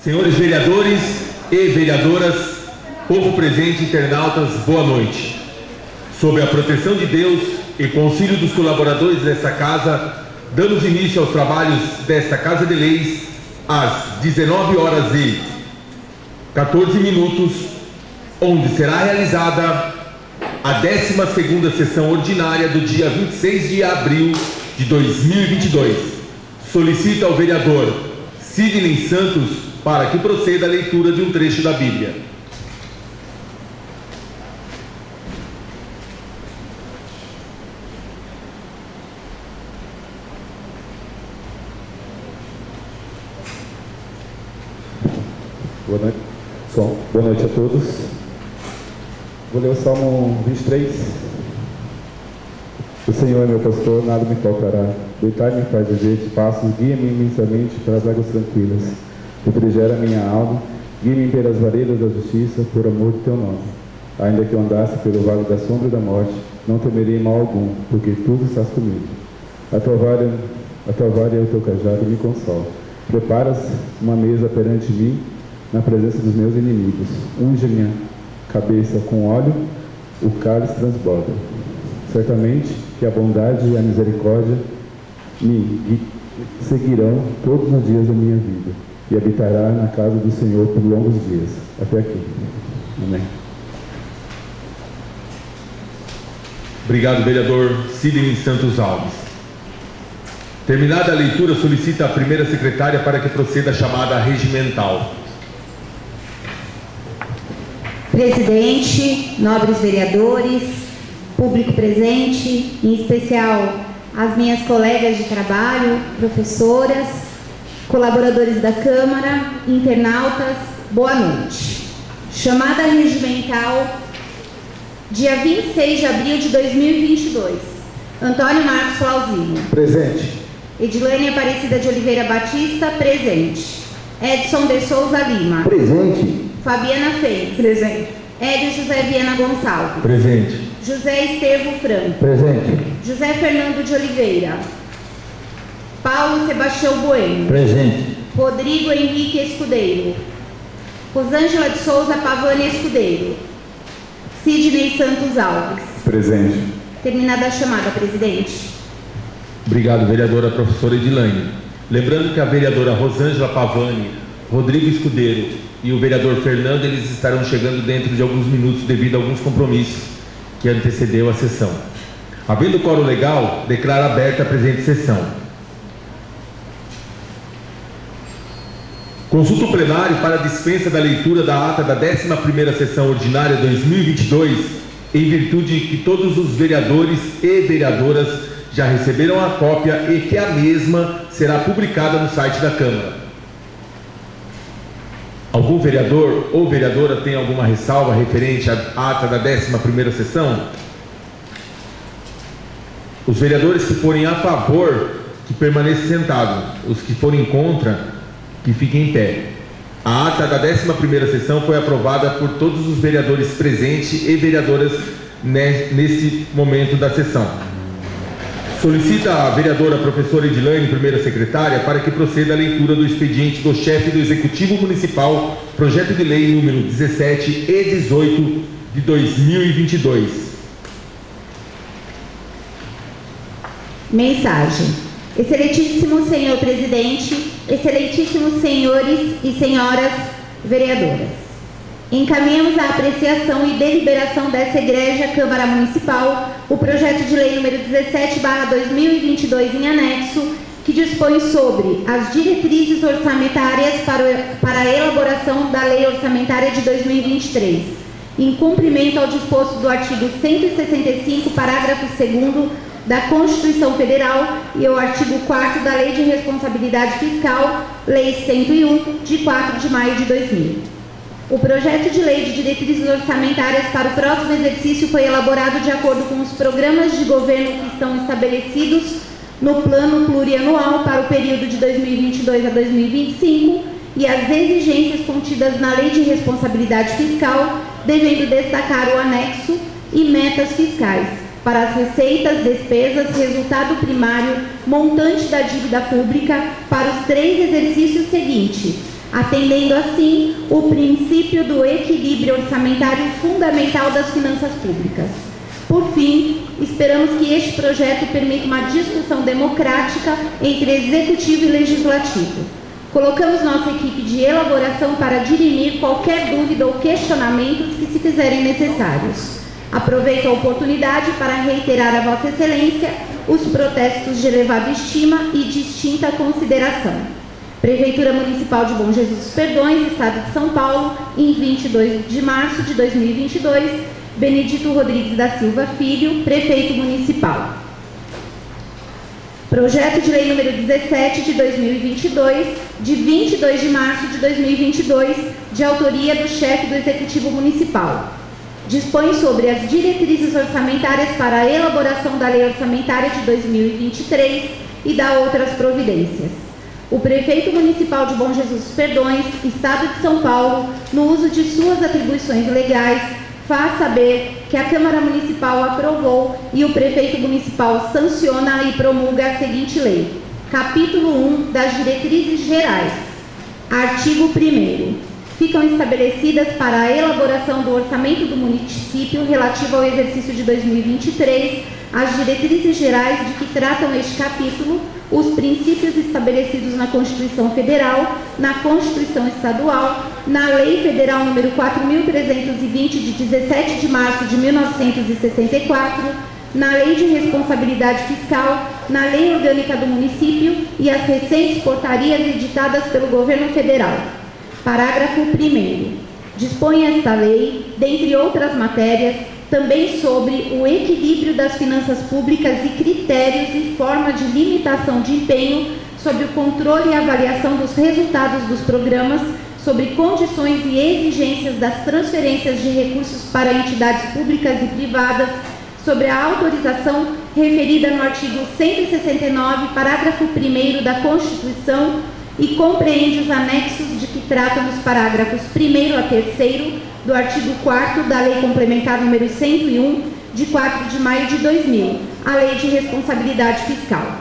Senhores vereadores e vereadoras, povo presente, internautas, boa noite. Sob a proteção de Deus e com auxílio dos colaboradores desta casa, damos início aos trabalhos desta Casa de Leis às 19h14, onde será realizada a 12ª sessão ordinária do dia 26 de abril de 2022. Solicito ao vereador Sidney Santos para que proceda a leitura de um trecho da Bíblia. Boa noite a todos. Vou ler o Salmo 23. O Senhor é meu pastor, nada me faltará. Deitar-me faz viver de passos, guia-me imensamente para as águas tranquilas. Refrigera minha alma, guia-me pelas varedas da justiça, por amor do teu nome. Ainda que eu andasse pelo vale da sombra da morte, não temerei mal algum, porque tu estás comigo. A tua vara e o teu cajado me consolam. Preparas uma mesa perante mim, na presença dos meus inimigos. Unge minha cabeça com óleo, o cálice transborda. Certamente que a bondade e a misericórdia me seguirão todos os dias da minha vida, e habitará na casa do Senhor por longos dias. Até aqui. Amém. Obrigado, vereador Sidney Santos Alves. Terminada a leitura, solicita a primeira secretária para que proceda a chamada regimental. Presidente, nobres vereadores, público presente, em especial as minhas colegas de trabalho, professoras, colaboradores da Câmara, internautas, boa noite. Chamada regimental, dia 26 de abril de 2022. Antônio Marcos Flauzino. Presente. Edilene Aparecida de Oliveira Batista, presente. Edson de Souza Lima. Presente. Fabiana Fei. Presente. Hélio José Viana Gonçalves. Presente. José Estevo Franco. Presente. José Fernando de Oliveira. Paulo Sebastião Bueno. Presente. Rodrigo Henrique Escudeiro. Rosângela de Souza Pavani Escudeiro. Sidney Santos Alves. Presente. Terminada a chamada, presidente. Obrigado, vereadora professora Edilane. Lembrando que a vereadora Rosângela Pavani, Rodrigo Escudeiro e o vereador Fernando, eles estarão chegando dentro de alguns minutos devido a alguns compromissos que antecedeu a sessão. Havendo quórum legal, declaro aberta a presente sessão. Consulto plenário para a dispensa da leitura da ata da 11ª sessão ordinária 2022, em virtude de que todos os vereadores e vereadoras já receberam a cópia e que a mesma será publicada no site da Câmara. Algum vereador ou vereadora tem alguma ressalva referente à ata da 11ª sessão? Os vereadores que forem a favor, que permaneçam sentados. Os que forem contra, que fiquem em pé. A ata da 11ª sessão foi aprovada por todos os vereadores presentes e vereadoras nesse momento da sessão. Solicita a vereadora professora Edilane, primeira secretária, para que proceda a leitura do expediente do chefe do Executivo Municipal, projeto de lei número 17 e 18 de 2022. Mensagem. Excelentíssimo senhor presidente, excelentíssimos senhores e senhoras vereadoras. Encaminhamos à apreciação e deliberação dessa egrégia Câmara Municipal o projeto de lei número 17/2022 em anexo, que dispõe sobre as diretrizes orçamentárias para a elaboração da Lei Orçamentária de 2023, em cumprimento ao disposto do artigo 165, parágrafo 2º da Constituição Federal e ao artigo 4º da Lei de Responsabilidade Fiscal, Lei 101, de 4 de maio de 2000. O projeto de lei de diretrizes orçamentárias para o próximo exercício foi elaborado de acordo com os programas de governo que estão estabelecidos no Plano Plurianual para o período de 2022 a 2025 e as exigências contidas na Lei de Responsabilidade Fiscal, devendo destacar o anexo e metas fiscais para as receitas, despesas, resultado primário, montante da dívida pública para os 3 exercícios seguintes, atendendo assim o princípio do equilíbrio orçamentário fundamental das finanças públicas. Por fim, esperamos que este projeto permita uma discussão democrática entre Executivo e Legislativo. Colocamos nossa equipe de elaboração para dirimir qualquer dúvida ou questionamentos que se fizerem necessários. Aproveito a oportunidade para reiterar a Vossa Excelência os protestos de elevada estima e distinta consideração. Prefeitura Municipal de Bom Jesus dos Perdões, Estado de São Paulo, em 22 de março de 2022, Benedito Rodrigues da Silva Filho, Prefeito Municipal. Projeto de Lei número 17 de 2022, de 22 de março de 2022, de autoria do chefe do Executivo Municipal. Dispõe sobre as diretrizes orçamentárias para a elaboração da Lei Orçamentária de 2023 e da outras providências. O Prefeito Municipal de Bom Jesus dos Perdões, Estado de São Paulo, no uso de suas atribuições legais, faz saber que a Câmara Municipal aprovou e o Prefeito Municipal sanciona e promulga a seguinte lei. Capítulo 1 das Diretrizes Gerais. Artigo 1º. Ficam estabelecidas para a elaboração do orçamento do município relativo ao exercício de 2023 as diretrizes gerais de que tratam este capítulo, os princípios estabelecidos na Constituição Federal, na Constituição Estadual, na Lei Federal número 4.320 de 17 de março de 1964, na Lei de Responsabilidade Fiscal, na Lei Orgânica do Município e as recentes portarias editadas pelo Governo Federal. Parágrafo 1º. Dispõe esta lei, dentre outras matérias, também sobre o equilíbrio das finanças públicas e critérios e forma de limitação de empenho sobre o controle e avaliação dos resultados dos programas, sobre condições e exigências das transferências de recursos para entidades públicas e privadas, sobre a autorização referida no artigo 169, parágrafo 1º da Constituição, e compreende os anexos de que tratam os parágrafos 1º a 3º do artigo 4º da Lei Complementar número 101, de 4 de maio de 2000, a Lei de Responsabilidade Fiscal.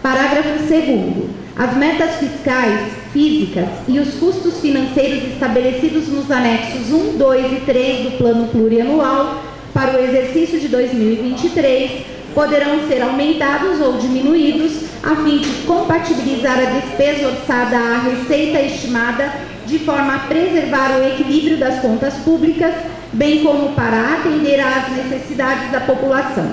Parágrafo 2º. As metas fiscais, físicas e os custos financeiros estabelecidos nos anexos 1, 2 e 3 do Plano Plurianual para o exercício de 2023 poderão ser aumentados ou diminuídos a fim de compatibilizar a despesa orçada à receita estimada de forma a preservar o equilíbrio das contas públicas, bem como para atender às necessidades da população.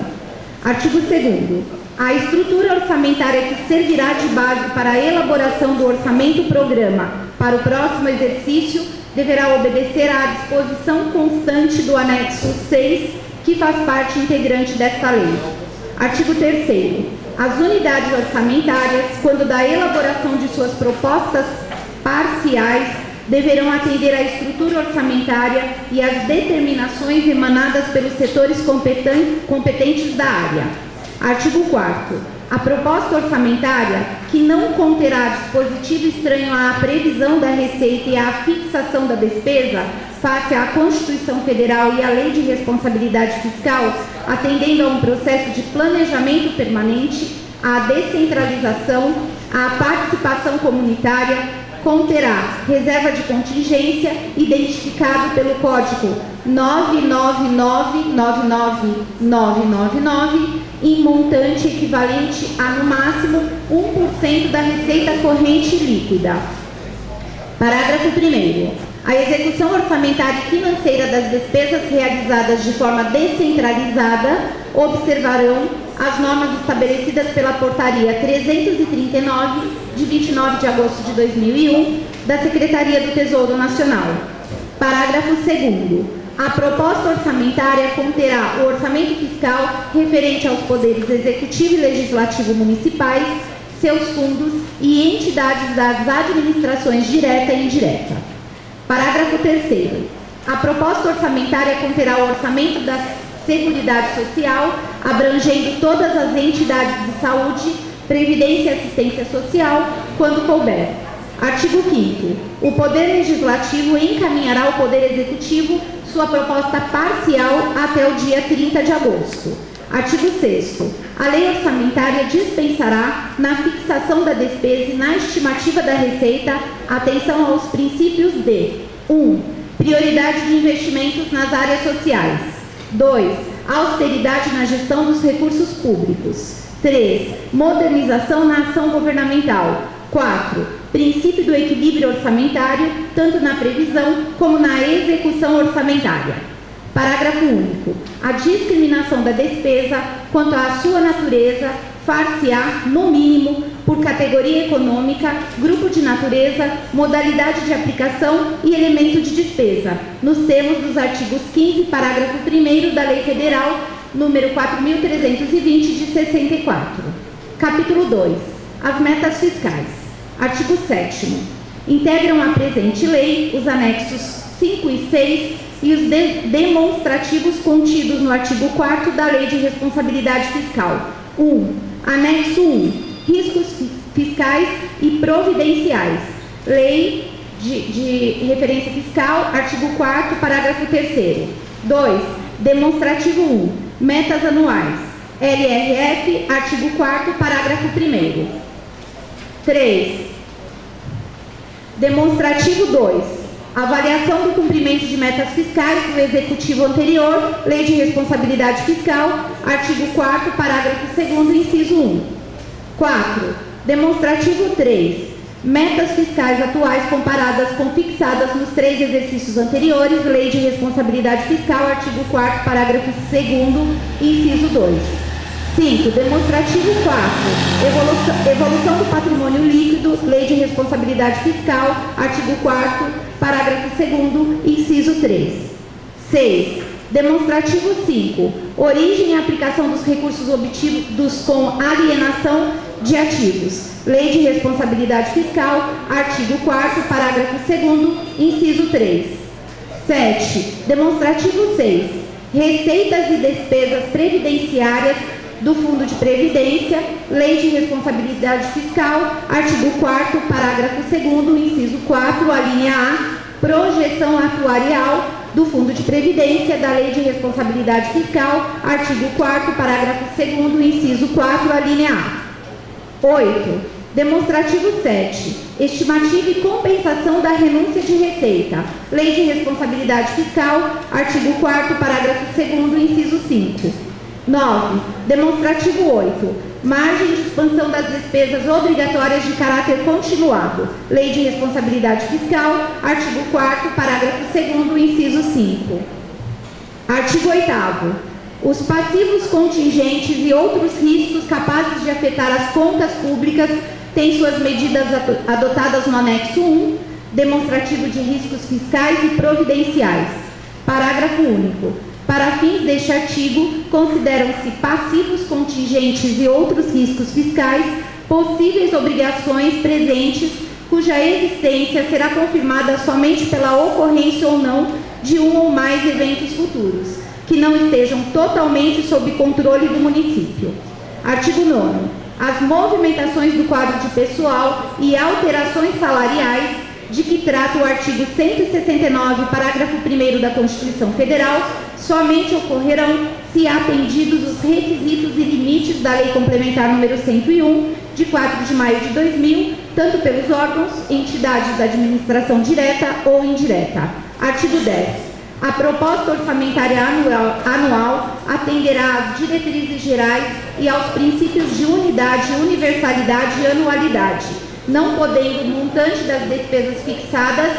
Artigo 2º. A estrutura orçamentária que servirá de base para a elaboração do orçamento-programa para o próximo exercício deverá obedecer à disposição constante do anexo 6, que faz parte integrante desta lei. Artigo 3º. As unidades orçamentárias, quando da elaboração de suas propostas parciais, deverão atender à estrutura orçamentária e às determinações emanadas pelos setores competentes da área. Artigo 4º. A proposta orçamentária, que não conterá dispositivo estranho à previsão da receita e à fixação da despesa, face à Constituição Federal e à Lei de Responsabilidade Fiscal, atendendo a um processo de planejamento permanente, à descentralização, à participação comunitária, conterá reserva de contingência identificado pelo código 9999999 em montante equivalente a, no máximo, 1% da receita corrente líquida. Parágrafo 1º. A execução orçamentária e financeira das despesas realizadas de forma descentralizada observarão as normas estabelecidas pela Portaria 339, de 29 de agosto de 2001, da Secretaria do Tesouro Nacional. Parágrafo 2º. A proposta orçamentária conterá o orçamento fiscal referente aos poderes executivo e legislativo municipais, seus fundos e entidades das administrações direta e indireta. Parágrafo 3º. A proposta orçamentária conterá o orçamento da Seguridade Social, abrangendo todas as entidades de saúde, previdência e assistência social, quando couber. Artigo 5º. O Poder Legislativo encaminhará ao Poder Executivo sua proposta parcial até o dia 30 de agosto. Artigo 6º. A lei orçamentária dispensará, na fixação da despesa e na estimativa da receita, atenção aos princípios de 1. Prioridade de investimentos nas áreas sociais. 2. Austeridade na gestão dos recursos públicos. 3. Modernização na ação governamental. 4. Princípio do equilíbrio orçamentário, tanto na previsão como na execução orçamentária. Parágrafo único. A discriminação da despesa, quanto à sua natureza, far-se-á, no mínimo, por categoria econômica, grupo de natureza, modalidade de aplicação e elemento de despesa, nos termos dos artigos 15, parágrafo 1º da Lei Federal número 4.320, de 64. Capítulo 2. As metas fiscais. Artigo 7º. Integram a presente lei os anexos 5 e 6 e os demonstrativos contidos no artigo 4º da Lei de Responsabilidade Fiscal. 1. Anexo 1. Riscos fiscais e providenciais. Lei de referência fiscal, artigo 4º, parágrafo 3º. 2. Demonstrativo 1. Metas anuais. LRF, artigo 4º, parágrafo 1º. 3. Demonstrativo 2. Avaliação do cumprimento de metas fiscais do Executivo anterior, Lei de Responsabilidade Fiscal, artigo 4º, parágrafo 2º, inciso 1. 4. Demonstrativo 3. Metas fiscais atuais comparadas com fixadas nos 3 exercícios anteriores, Lei de Responsabilidade Fiscal, artigo 4º, parágrafo 2º, inciso 2. 5. Demonstrativo 4. Evolução do patrimônio líquido, Lei de Responsabilidade Fiscal, artigo 4º, parágrafo 2º, inciso 3. 6. Demonstrativo 5. Origem e aplicação dos recursos obtidos com alienação de ativos. Lei de Responsabilidade Fiscal, artigo 4º, parágrafo 2º, inciso 3. 7. Demonstrativo 6. Receitas e despesas previdenciárias do Fundo de Previdência, Lei de Responsabilidade Fiscal, artigo 4º, parágrafo 2º, inciso 4, a linha A, projeção atuarial do Fundo de Previdência da Lei de Responsabilidade Fiscal, artigo 4º, parágrafo 2º, inciso 4, a linha A. 8. Demonstrativo 7. Estimativa e compensação da renúncia de receita. Lei de Responsabilidade Fiscal, artigo 4º, parágrafo 2º, inciso 5. 9. Demonstrativo 8. Margem de expansão das despesas obrigatórias de caráter continuado. Lei de Responsabilidade Fiscal, artigo 4º, parágrafo 2º, inciso 5. Artigo 8º. Os passivos contingentes e outros riscos capazes de afetar as contas públicas têm suas medidas adotadas no anexo 1, demonstrativo de riscos fiscais e providenciais. Parágrafo único. Para fins deste artigo, consideram-se passivos contingentes e outros riscos fiscais possíveis obrigações presentes cuja existência será confirmada somente pela ocorrência ou não de um ou mais eventos futuros, que não estejam totalmente sob controle do município. Artigo 9º. As movimentações do quadro de pessoal e alterações salariais de que trata o artigo 169, parágrafo 1º da Constituição Federal, somente ocorrerão se atendidos os requisitos e limites da Lei Complementar número 101, de 4 de maio de 2000, tanto pelos órgãos, entidades da administração direta ou indireta. Artigo 10. A proposta orçamentária anual atenderá às diretrizes gerais e aos princípios de unidade, universalidade e anualidade, não podendo o montante das despesas fixadas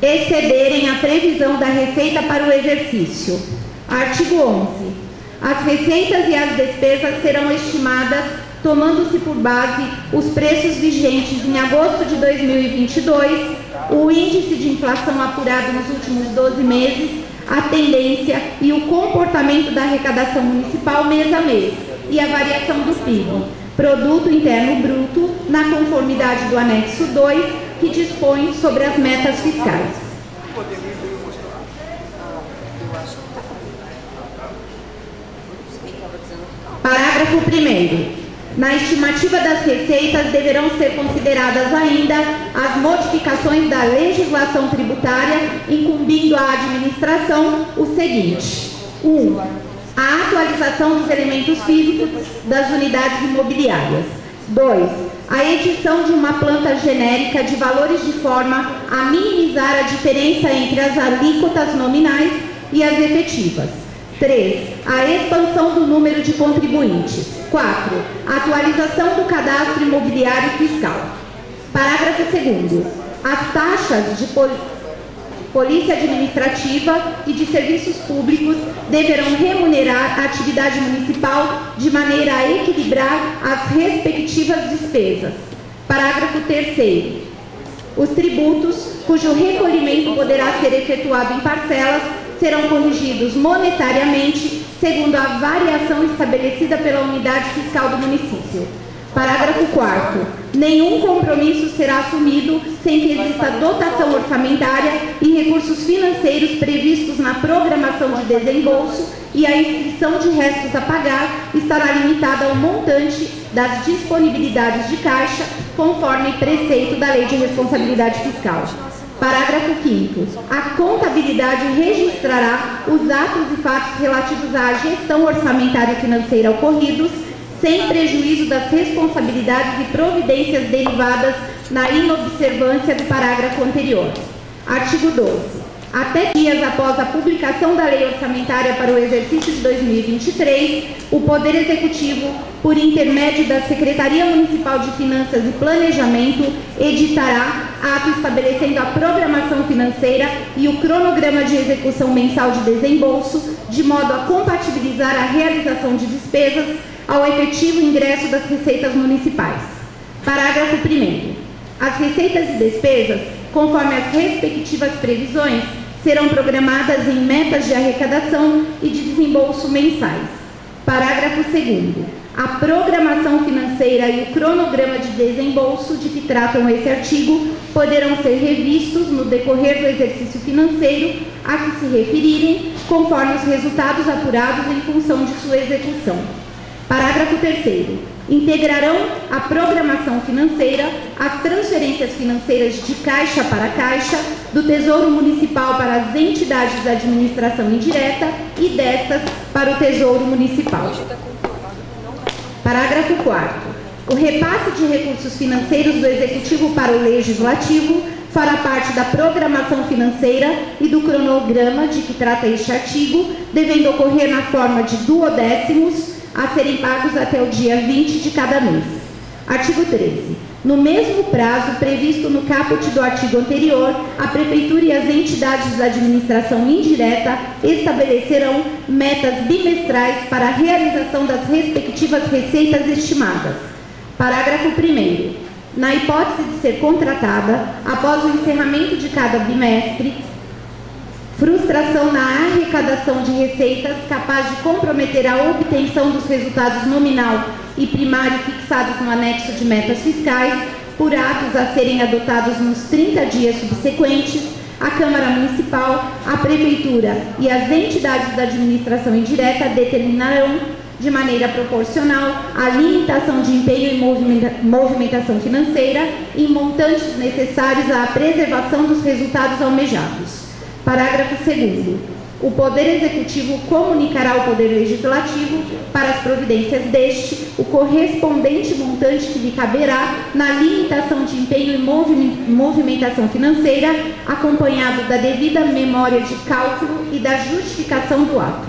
excederem a previsão da receita para o exercício. Artigo 11. As receitas e as despesas serão estimadas tomando-se por base os preços vigentes em agosto de 2022, o índice de inflação apurado nos últimos 12 meses, a tendência e o comportamento da arrecadação municipal mês a mês e a variação do PIB, Produto Interno Bruto, na conformidade do anexo 2, que dispõe sobre as metas fiscais. Parágrafo 1º. Na estimativa das receitas deverão ser consideradas ainda as modificações da legislação tributária, incumbindo à administração o seguinte: 1. A atualização dos elementos físicos das unidades imobiliárias. 2. A edição de uma planta genérica de valores de forma a minimizar a diferença entre as alíquotas nominais e as efetivas. 3. A expansão do número de contribuintes. 4. A atualização do cadastro imobiliário fiscal. Parágrafo 2º. As taxas de polícia administrativa e de serviços públicos deverão remunerar a atividade municipal de maneira a equilibrar as respectivas despesas. Parágrafo 3º. Os tributos, cujo recolhimento poderá ser efetuado em parcelas, serão corrigidos monetariamente segundo a variação estabelecida pela unidade fiscal do município. Parágrafo 4º. Nenhum compromisso será assumido sem que exista dotação orçamentária e recursos financeiros previstos na programação de desembolso, e a inscrição de restos a pagar estará limitada ao montante das disponibilidades de caixa, conforme preceito da Lei de Responsabilidade Fiscal. Parágrafo 5º. A contabilidade registrará os atos e fatos relativos à gestão orçamentária e financeira ocorridos, sem prejuízo das responsabilidades e providências derivadas na inobservância do parágrafo anterior. Artigo 12. Até dias após a publicação da Lei Orçamentária para o exercício de 2023, o Poder Executivo, por intermédio da Secretaria Municipal de Finanças e Planejamento, editará ato estabelecendo a programação financeira e o cronograma de execução mensal de desembolso, de modo a compatibilizar a realização de despesas ao efetivo ingresso das receitas municipais. Parágrafo 1º. As receitas e despesas, conforme as respectivas previsões, serão programadas em metas de arrecadação e de desembolso mensais. Parágrafo 2º. A programação financeira e o cronograma de desembolso de que tratam esse artigo poderão ser revistos no decorrer do exercício financeiro a que se referirem, conforme os resultados apurados em função de sua execução. Parágrafo 3º. Integrarão a programação financeira as transferências financeiras de caixa para caixa, do Tesouro Municipal para as entidades da administração indireta e destas para o Tesouro Municipal. Parágrafo 4º. O repasse de recursos financeiros do Executivo para o Legislativo fará parte da programação financeira e do cronograma de que trata este artigo, devendo ocorrer na forma de duodécimos, a serem pagos até o dia 20 de cada mês. Artigo 13. No mesmo prazo previsto no caput do artigo anterior, a Prefeitura e as entidades da administração indireta estabelecerão metas bimestrais para a realização das respectivas receitas estimadas. Parágrafo 1º. Na hipótese de ser contratada, após o encerramento de cada bimestre, frustração na arrecadação de receitas capaz de comprometer a obtenção dos resultados nominal e primário fixados no anexo de metas fiscais, por atos a serem adotados nos 30 dias subsequentes, a Câmara Municipal, a Prefeitura e as entidades da administração indireta determinarão, de maneira proporcional, a limitação de empenho e movimentação financeira em montantes necessários à preservação dos resultados almejados. Parágrafo 2º. O Poder Executivo comunicará ao Poder Legislativo, para as providências deste, o correspondente montante que lhe caberá na limitação de empenho e movimentação financeira, acompanhado da devida memória de cálculo e da justificação do ato.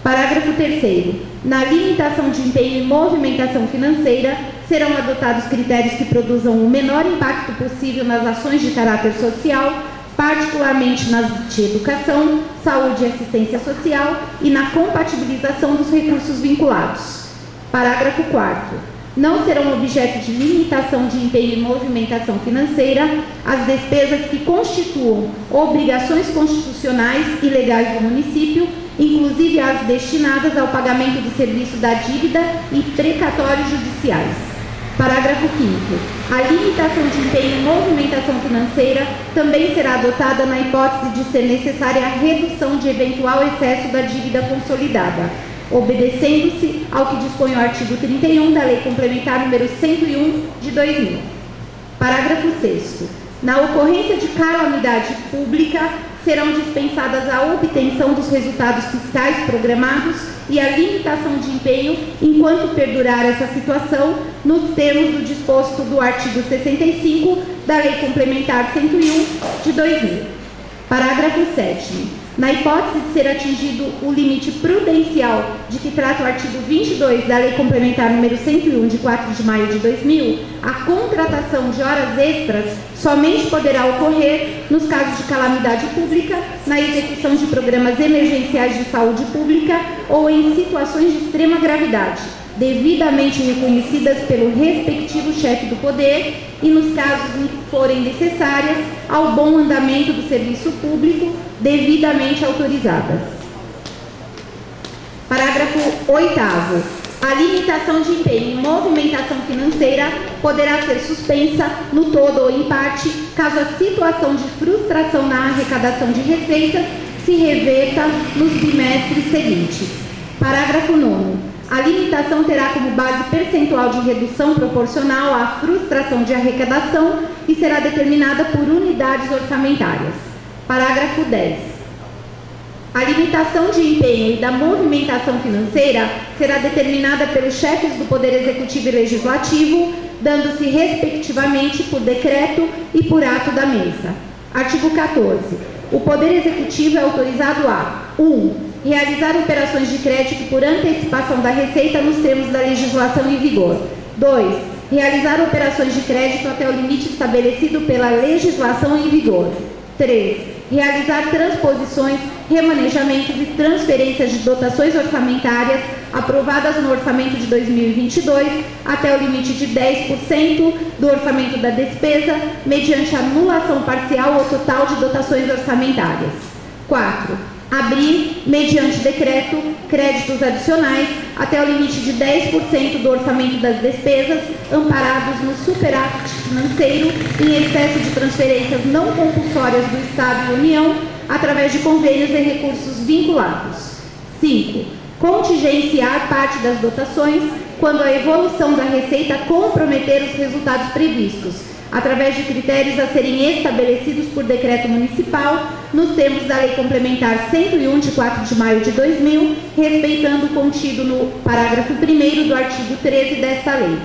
Parágrafo 3º. Na limitação de empenho e movimentação financeira, serão adotados critérios que produzam o menor impacto possível nas ações de caráter social, particularmente nas de educação, saúde e assistência social e na compatibilização dos recursos vinculados. Parágrafo 4º. Não serão objeto de limitação de empenho e movimentação financeira as despesas que constituam obrigações constitucionais e legais do município, inclusive as destinadas ao pagamento do serviço da dívida e precatórios judiciais. Parágrafo 5º. A limitação de empenho e movimentação financeira também será adotada na hipótese de ser necessária a redução de eventual excesso da dívida consolidada, obedecendo-se ao que dispõe o artigo 31 da Lei Complementar número 101 de 2000. Parágrafo 6º. Na ocorrência de calamidade pública, serão dispensadas a obtenção dos resultados fiscais programados e a limitação de empenho enquanto perdurar essa situação nos termos do disposto do artigo 65 da Lei Complementar 101 de 2000. Parágrafo 7º. Na hipótese de ser atingido o limite prudencial de que trata o artigo 22 da Lei Complementar número 101 de 4 de maio de 2000, a contratação de horas extras somente poderá ocorrer nos casos de calamidade pública, na execução de programas emergenciais de saúde pública ou em situações de extrema gravidade, devidamente reconhecidas pelo respectivo chefe do poder e, nos casos em que forem necessárias, ao bom andamento do serviço público, devidamente autorizadas. Parágrafo 8º. A limitação de empenho em movimentação financeira poderá ser suspensa no todo ou em parte, caso a situação de frustração na arrecadação de receitas se reverta nos bimestres seguintes. Parágrafo 9º. A limitação terá como base percentual de redução proporcional à frustração de arrecadação e será determinada por unidades orçamentárias. Parágrafo 10. A limitação de empenho e da movimentação financeira será determinada pelos chefes do Poder Executivo e Legislativo, dando-se respectivamente por decreto e por ato da mesa. Artigo 14. O Poder Executivo é autorizado a 1. Realizar operações de crédito por antecipação da receita nos termos da legislação em vigor. 2. Realizar operações de crédito até o limite estabelecido pela legislação em vigor. 3. Realizar transposições, remanejamentos e transferências de dotações orçamentárias aprovadas no orçamento de 2022 até o limite de 10% do orçamento da despesa, mediante anulação parcial ou total de dotações orçamentárias. 4. Abrir, mediante decreto, créditos adicionais até o limite de 10% do orçamento das despesas, amparados no superávit financeiro em excesso de transferências não compulsórias do Estado e União, através de convênios e recursos vinculados. 5. Contingenciar parte das dotações quando a evolução da receita comprometer os resultados previstos, através de critérios a serem estabelecidos por decreto municipal, nos termos da Lei Complementar 101, de 4 de maio de 2000, respeitando o contido no parágrafo 1º do artigo 13 desta lei.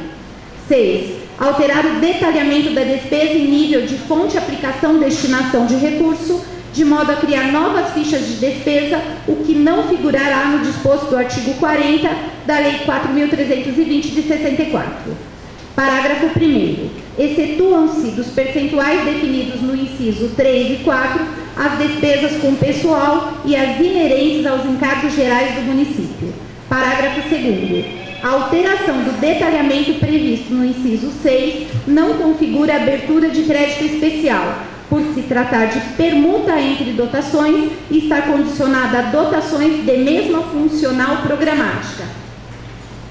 6. Alterar o detalhamento da despesa em nível de fonte, aplicação, destinação de recurso, de modo a criar novas fichas de despesa, o que não figurará no disposto do artigo 40 da Lei 4.320 de 64. Parágrafo 1º. Excetuam-se dos percentuais definidos no inciso 3 e 4 as despesas com pessoal e as inerentes aos encargos gerais do município. Parágrafo 2º. A alteração do detalhamento previsto no inciso 6 não configura abertura de crédito especial, por se tratar de permuta entre dotações e estar condicionada a dotações de mesma funcional programática,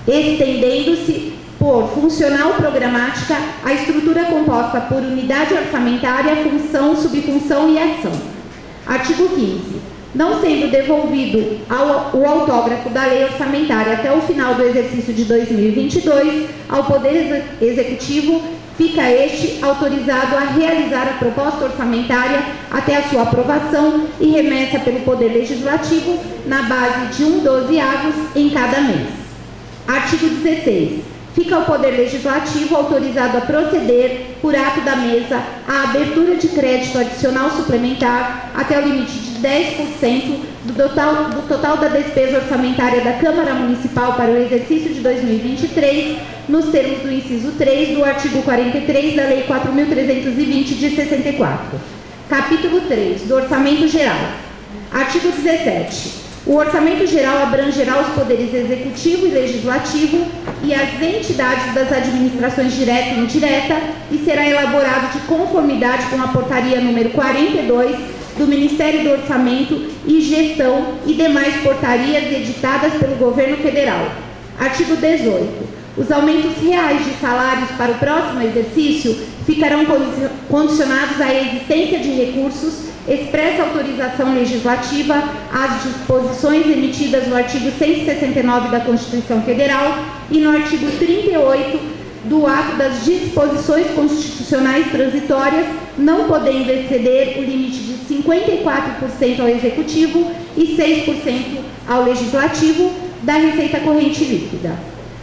estendendo-se por funcional programática a estrutura composta por unidade orçamentária, função, subfunção e ação. Artigo 15. Não sendo devolvido o autógrafo da lei orçamentária até o final do exercício de 2022, ao Poder Executivo fica este autorizado a realizar a proposta orçamentária até a sua aprovação e remessa pelo Poder Legislativo na base de 1/12 em cada mês. Artigo 16. Fica o Poder Legislativo autorizado a proceder, por ato da mesa, à abertura de crédito adicional suplementar até o limite de 10% do total da despesa orçamentária da Câmara Municipal para o exercício de 2023, nos termos do inciso 3 do artigo 43 da Lei 4.320 de 64. Capítulo 3 do Orçamento Geral. Artigo 17. O Orçamento Geral abrangerá os poderes executivo e legislativo e as entidades das administrações direta e indireta e será elaborado de conformidade com a portaria número 42 do Ministério do Orçamento e Gestão e demais portarias editadas pelo Governo Federal. Artigo 18. Os aumentos reais de salários para o próximo exercício ficarão condicionados à existência de recursos, expressa autorização legislativa às disposições emitidas no artigo 169 da Constituição Federal e no artigo 38 do ato das disposições constitucionais transitórias, não podendo exceder o limite de 54% ao Executivo e 6% ao Legislativo da receita corrente líquida.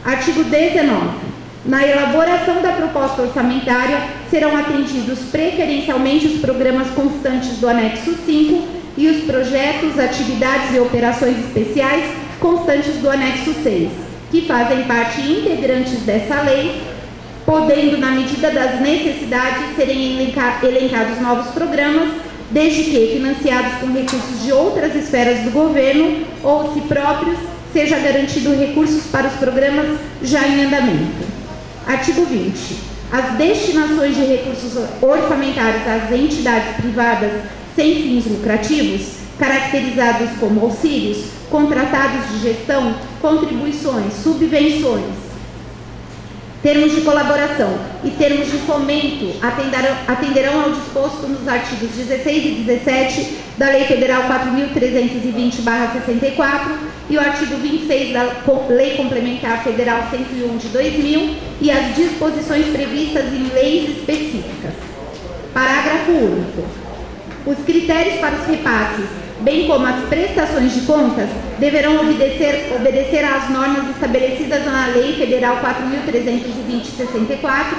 Artigo 19. Na elaboração da proposta orçamentária, serão atendidos preferencialmente os programas constantes do anexo 5 e os projetos, atividades e operações especiais constantes do anexo 6, que fazem parte integrantes dessa lei, podendo, na medida das necessidades, serem elencados novos programas, desde que financiados com recursos de outras esferas do governo ou, se próprios, seja garantido recursos para os programas já em andamento. Artigo 20. As destinações de recursos orçamentários às entidades privadas sem fins lucrativos, caracterizados como auxílios, contratados de gestão, contribuições, subvenções, termos de colaboração e termos de fomento atenderão ao disposto nos artigos 16 e 17 da Lei Federal 4.320/64 e o artigo 26 da Lei Complementar Federal 101 de 2000 e as disposições previstas em leis específicas. Parágrafo único. Os critérios para os repasses, bem como as prestações de contas, deverão obedecer às normas estabelecidas na Lei Federal 4.320/64,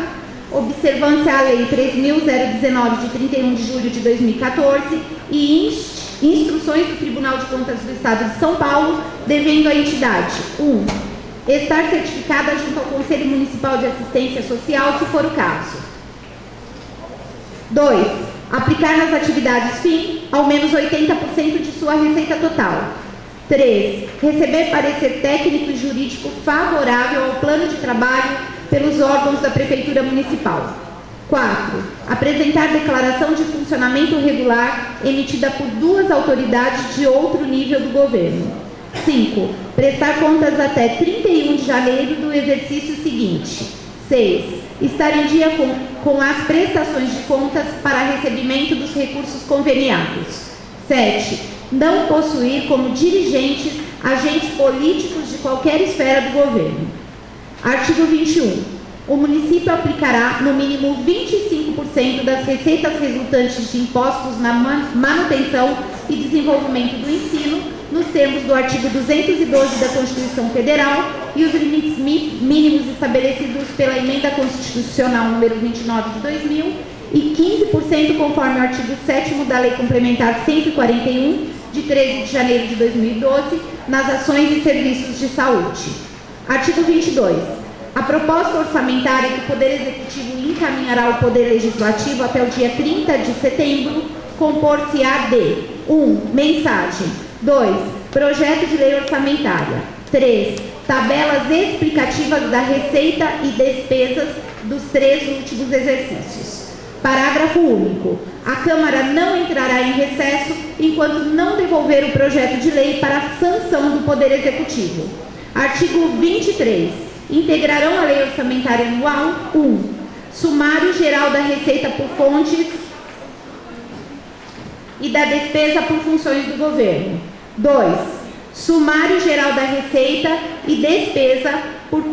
observância à Lei 3.019 de 31 de julho de 2014 e instruções do Tribunal de Contas do Estado de São Paulo, devendo a entidade: 1. Estar certificada junto ao Conselho Municipal de Assistência Social, se for o caso. 2. Aplicar nas atividades fim ao menos 80% de sua receita total. 3. Receber parecer técnico e jurídico favorável ao plano de trabalho pelos órgãos da Prefeitura Municipal. 4. Apresentar declaração de funcionamento regular emitida por duas autoridades de outro nível do governo. 5. Prestar contas até 31 de janeiro do exercício seguinte. 6. Estar em dia com as prestações de contas para recebimento dos recursos conveniados. 7. Não possuir como dirigentes agentes políticos de qualquer esfera do governo. Artigo 21. O município aplicará no mínimo 25% das receitas resultantes de impostos na manutenção e desenvolvimento do ensino, nos termos do artigo 212 da Constituição Federal e os limites mínimos estabelecidos pela Emenda Constitucional número 29 de 2000 e 15% conforme o artigo 7º da Lei Complementar 141 de 13 de janeiro de 2012 nas ações e serviços de saúde. Artigo 22. A proposta orçamentária que o Poder Executivo encaminhará ao Poder Legislativo até o dia 30 de setembro compor-se-á de: 1. Mensagem. 2. Projeto de lei orçamentária. 3. Tabelas explicativas da receita e despesas dos 3 últimos exercícios. Parágrafo único. A Câmara não entrará em recesso enquanto não devolver o projeto de lei para a sanção do Poder Executivo. Artigo 23. Integrarão a lei orçamentária anual: 1. Sumário geral da receita por fontes e da despesa por funções do governo. 2. Sumário geral da receita e despesa por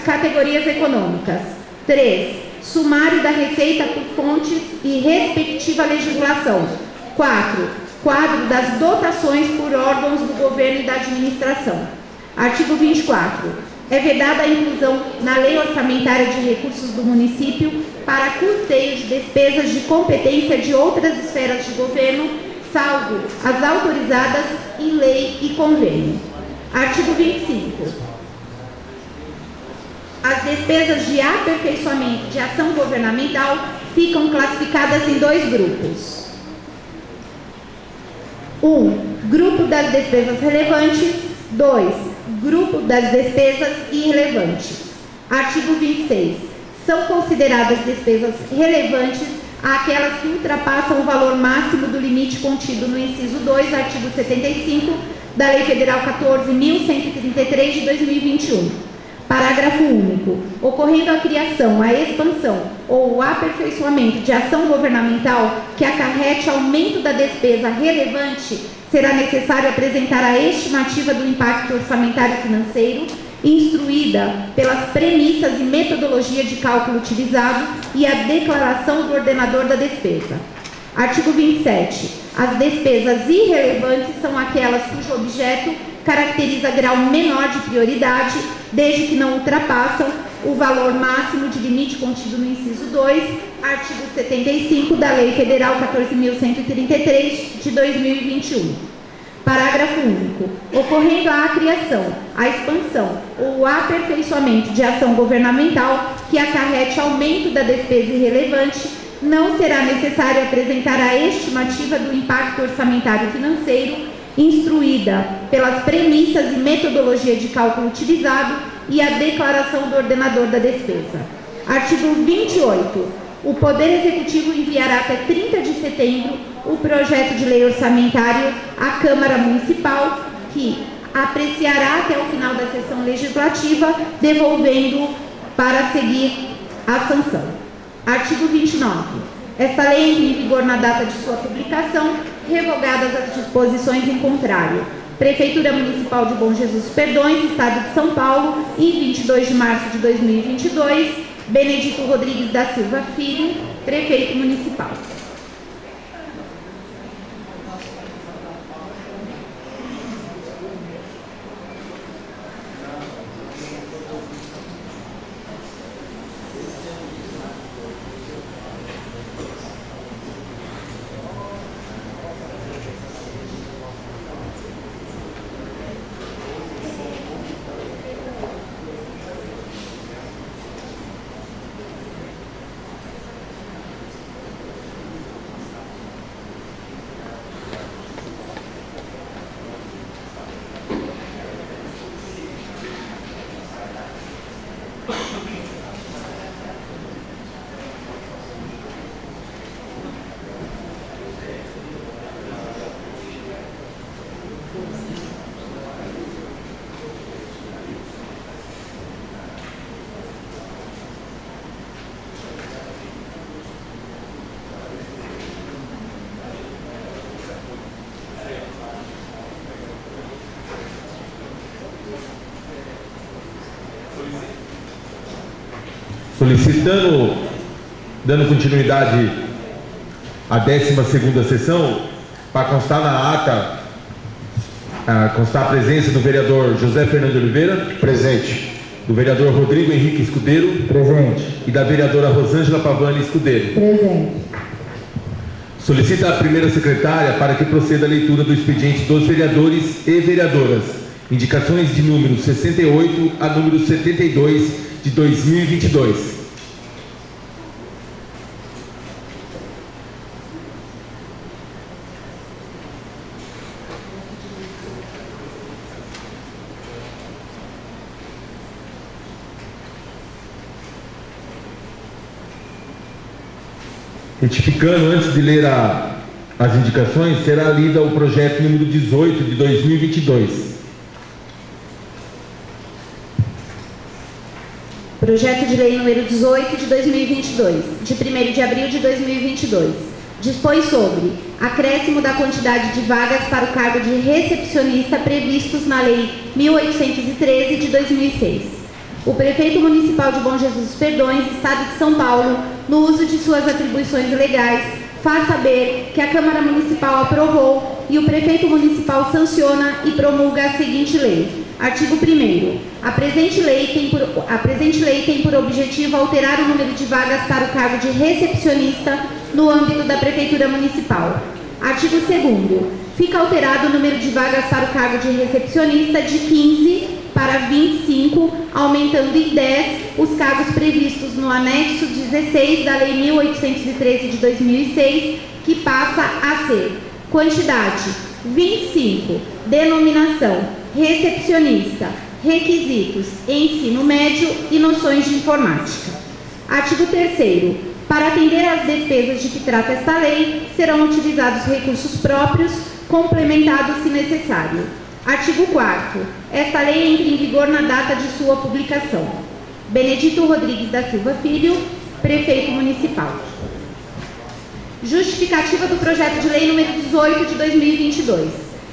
categorias econômicas. 3. Sumário da receita por fontes e respectiva legislação. 4. Quadro das dotações por órgãos do governo e da administração. Artigo 24. É vedada a inclusão na lei orçamentária de recursos do município para custeio de despesas de competência de outras esferas de governo, salvo as autorizadas em lei e convênio. Artigo 25. As despesas de aperfeiçoamento de ação governamental ficam classificadas em 2 grupos. 1. Grupo das despesas relevantes. 2. Grupo das despesas irrelevantes. Artigo 26. São consideradas despesas relevantes aquelas que ultrapassam o valor máximo do limite contido no inciso 2, artigo 75, da Lei Federal 14.133 de 2021. Parágrafo único. Ocorrendo a criação, a expansão ou o aperfeiçoamento de ação governamental que acarrete aumento da despesa relevante, será necessário apresentar a estimativa do impacto orçamentário financeiro instruída pelas premissas e metodologia de cálculo utilizado e a declaração do ordenador da despesa. Artigo 27. As despesas irrelevantes são aquelas cujo objeto caracteriza grau menor de prioridade, desde que não ultrapassam o valor máximo de limite contido no inciso 2, artigo 75 da Lei Federal 14.133 de 2021. Parágrafo único. Ocorrendo a criação, a expansão ou o aperfeiçoamento de ação governamental que acarrete aumento da despesa irrelevante, não será necessário apresentar a estimativa do impacto orçamentário financeiro, instruída pelas premissas e metodologia de cálculo utilizado e a declaração do ordenador da despesa. Artigo 28. O Poder Executivo enviará até 30 de setembro o projeto de lei orçamentário à Câmara Municipal, que apreciará até o final da sessão legislativa, devolvendo para seguir a sanção. Artigo 29. Esta lei entra em vigor na data de sua publicação, revogadas as disposições em contrário. Prefeitura Municipal de Bom Jesus Perdões, Estado de São Paulo, em 22 de março de 2022, Benedito Rodrigues da Silva Filho, Prefeito Municipal. Solicitando, dando continuidade à 12ª sessão, para constar na ata, constar a presença do vereador José Fernando Oliveira. Presente. Do vereador Rodrigo Henrique Escudeiro. Presente. E da vereadora Rosângela Pavani Escudeiro. Presente. Solicita a primeira secretária para que proceda a leitura do expediente dos vereadores e vereadoras. Indicações de número 68 a número 72 de 2022. Retificando, antes de ler as indicações, será lida o projeto número 18 de 2022. Projeto de lei número 18 de 2022, de 1º de abril de 2022, dispõe sobre acréscimo da quantidade de vagas para o cargo de recepcionista previstos na Lei 1813 de 2006. O Prefeito Municipal de Bom Jesus Perdões, Estado de São Paulo, no uso de suas atribuições legais, faz saber que a Câmara Municipal aprovou e o Prefeito Municipal sanciona e promulga a seguinte lei. Artigo 1º. A presente lei tem por objetivo alterar o número de vagas para o cargo de recepcionista no âmbito da Prefeitura Municipal. Artigo 2º. Fica alterado o número de vagas para o cargo de recepcionista de 15 para 25, aumentando em 10 os cargos previstos no anexo 16 da Lei 1813 de 2006, que passa a ser: quantidade 25, denominação recepcionista, requisitos, ensino médio e noções de informática. Artigo 3º. Para atender às despesas de que trata esta lei, serão utilizados recursos próprios, complementados se necessário. Artigo 4º. Esta lei entra em vigor na data de sua publicação. Benedito Rodrigues da Silva Filho, Prefeito Municipal. Justificativa do projeto de lei número 18 de 2022.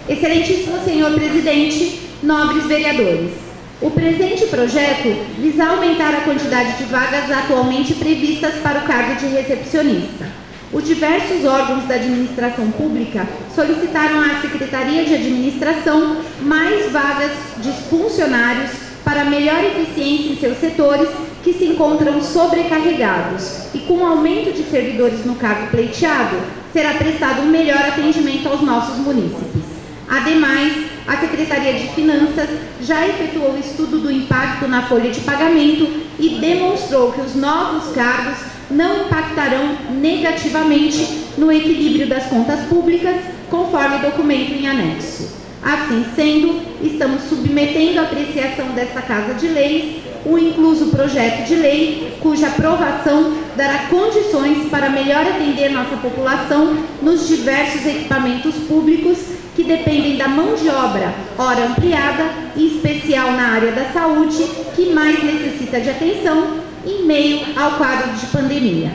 Excelentíssimo senhor presidente, nobres vereadores. O presente projeto visa aumentar a quantidade de vagas atualmente previstas para o cargo de recepcionista. Os diversos órgãos da administração pública solicitaram à Secretaria de Administração mais vagas de funcionários para melhor eficiência em seus setores que se encontram sobrecarregados e com o aumento de servidores no cargo pleiteado, será prestado um melhor atendimento aos nossos munícipes. Ademais, a Secretaria de Finanças já efetuou o estudo do impacto na folha de pagamento e demonstrou que os novos cargos não impactarão negativamente no equilíbrio das contas públicas, conforme documento em anexo. Assim sendo, estamos submetendo à apreciação desta Casa de Leis o incluso projeto de lei, cuja aprovação dará condições para melhor atender nossa população nos diversos equipamentos públicos que dependem da mão de obra, ora ampliada, em especial na área da saúde, que mais necessita de atenção em meio ao quadro de pandemia.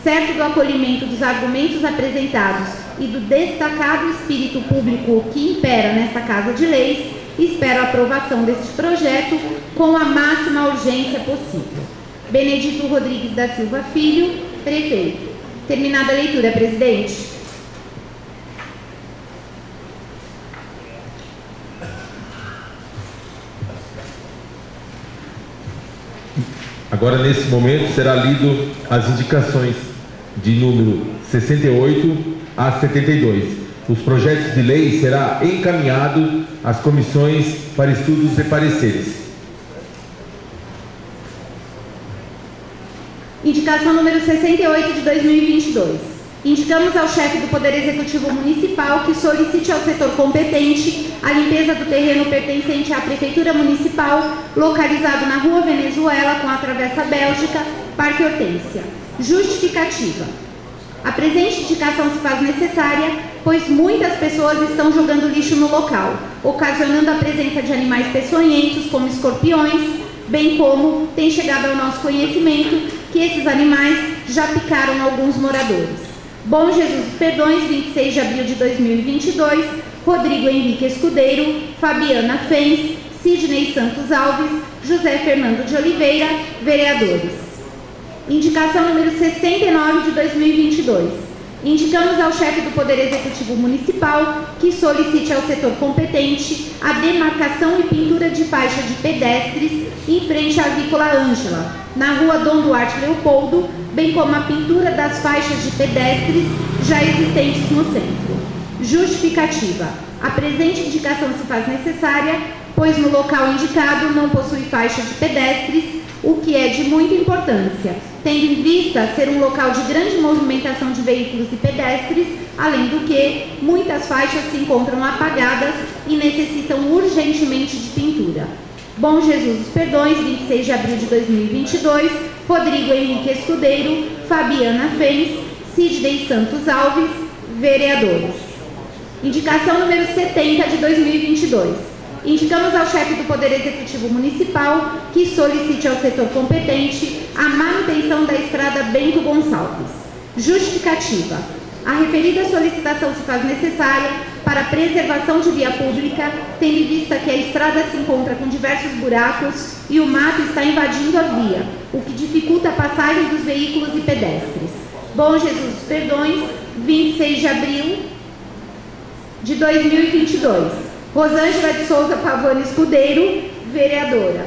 Certo do acolhimento dos argumentos apresentados e do destacado espírito público que impera nesta Casa de Leis, espero a aprovação deste projeto com a máxima urgência possível. Benedito Rodrigues da Silva Filho, prefeito. Terminada a leitura, presidente. Agora, nesse momento, será lido as indicações de número 68 a 72. Os projetos de lei será encaminhado às comissões para estudos e pareceres. Indicação número 68 de 2022. Indicamos ao chefe do Poder Executivo Municipal que solicite ao setor competente a limpeza do terreno pertencente à Prefeitura Municipal, localizado na Rua Venezuela, com a Travessa Bélgica, Parque Hortência. Justificativa. A presente indicação se faz necessária, pois muitas pessoas estão jogando lixo no local, ocasionando a presença de animais peçonhentos, como escorpiões, bem como tem chegado ao nosso conhecimento que esses animais já picaram alguns moradores. Bom Jesus dos Perdões, 26 de abril de 2022, Rodrigo Henrique Escudeiro, Fabiana Fens, Sidney Santos Alves, José Fernando de Oliveira, vereadores. Indicação número 69 de 2022. Indicamos ao chefe do Poder Executivo Municipal que solicite ao setor competente a demarcação e pintura de faixa de pedestres em frente à Avícola Ângela, na Rua Dom Duarte Leopoldo, bem como a pintura das faixas de pedestres já existentes no centro. Justificativa. A presente indicação se faz necessária, pois no local indicado não possui faixa de pedestres, o que é de muita importância, tendo em vista ser um local de grande movimentação de veículos e pedestres, além do que muitas faixas se encontram apagadas e necessitam urgentemente de pintura. Bom Jesus dos Perdões, 26 de abril de 2022, Rodrigo Henrique Escudeiro, Fabiana Fens, Sidney Santos Alves, vereadores. Indicação número 70 de 2022. Indicamos ao chefe do Poder Executivo Municipal que solicite ao setor competente a manutenção da estrada Bento Gonçalves. Justificativa. A referida solicitação se faz necessária para a preservação de via pública, tendo em vista que a estrada se encontra com diversos buracos e o mato está invadindo a via, o que dificulta a passagem dos veículos e pedestres. Bom Jesus dos Perdões, 26 de abril de 2022. Rosângela de Souza Pavani Escudeiro, vereadora.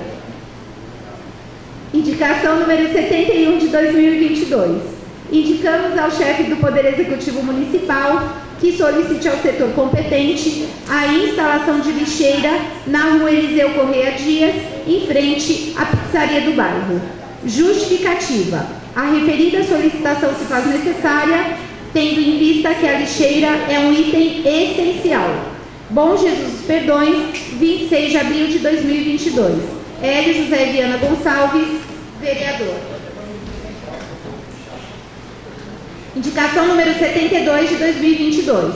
Indicação número 71 de 2022. Indicamos ao chefe do Poder Executivo Municipal que solicite ao setor competente a instalação de lixeira na Rua Eliseu Correia Dias, em frente à pizzaria do bairro. Justificativa. A referida solicitação se faz necessária, tendo em vista que a lixeira é um item essencial. Bom Jesus dos Perdões, 26 de abril de 2022. Hélio José Viana Gonçalves, vereador. Indicação número 72 de 2022.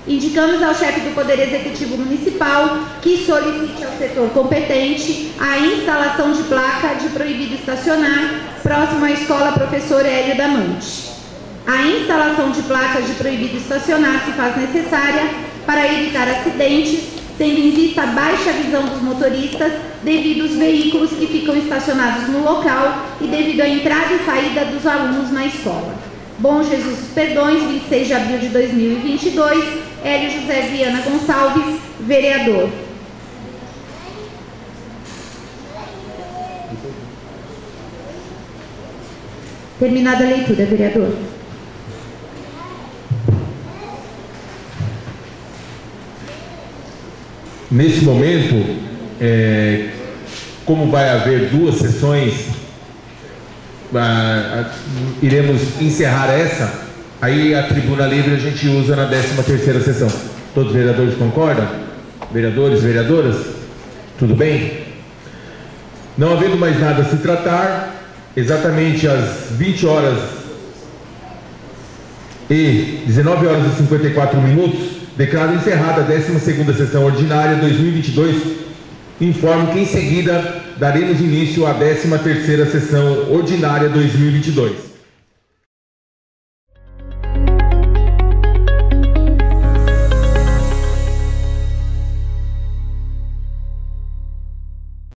Indicamos ao chefe do Poder Executivo Municipal que solicite ao setor competente a instalação de placa de proibido estacionar próximo à Escola Professor Hélio Damante. A instalação de placas de proibido estacionar se faz necessária para evitar acidentes, tendo em vista a baixa visão dos motoristas devido aos veículos que ficam estacionados no local e devido à entrada e saída dos alunos na escola. Bom Jesus dos Perdões, 26 de abril de 2022, Hélio José Viana Gonçalves, vereador. Terminada a leitura, vereador. Nesse momento, como vai haver duas sessões, iremos encerrar essa, aí a tribuna livre a gente usa na 13ª sessão. Todos os vereadores concordam? Vereadores, vereadoras? Tudo bem? Não havendo mais nada a se tratar, exatamente às 20 horas e 19 horas e 54 minutos, declaro encerrada a 12ª sessão ordinária 2022. Informo que em seguida daremos início à 13ª sessão ordinária 2022.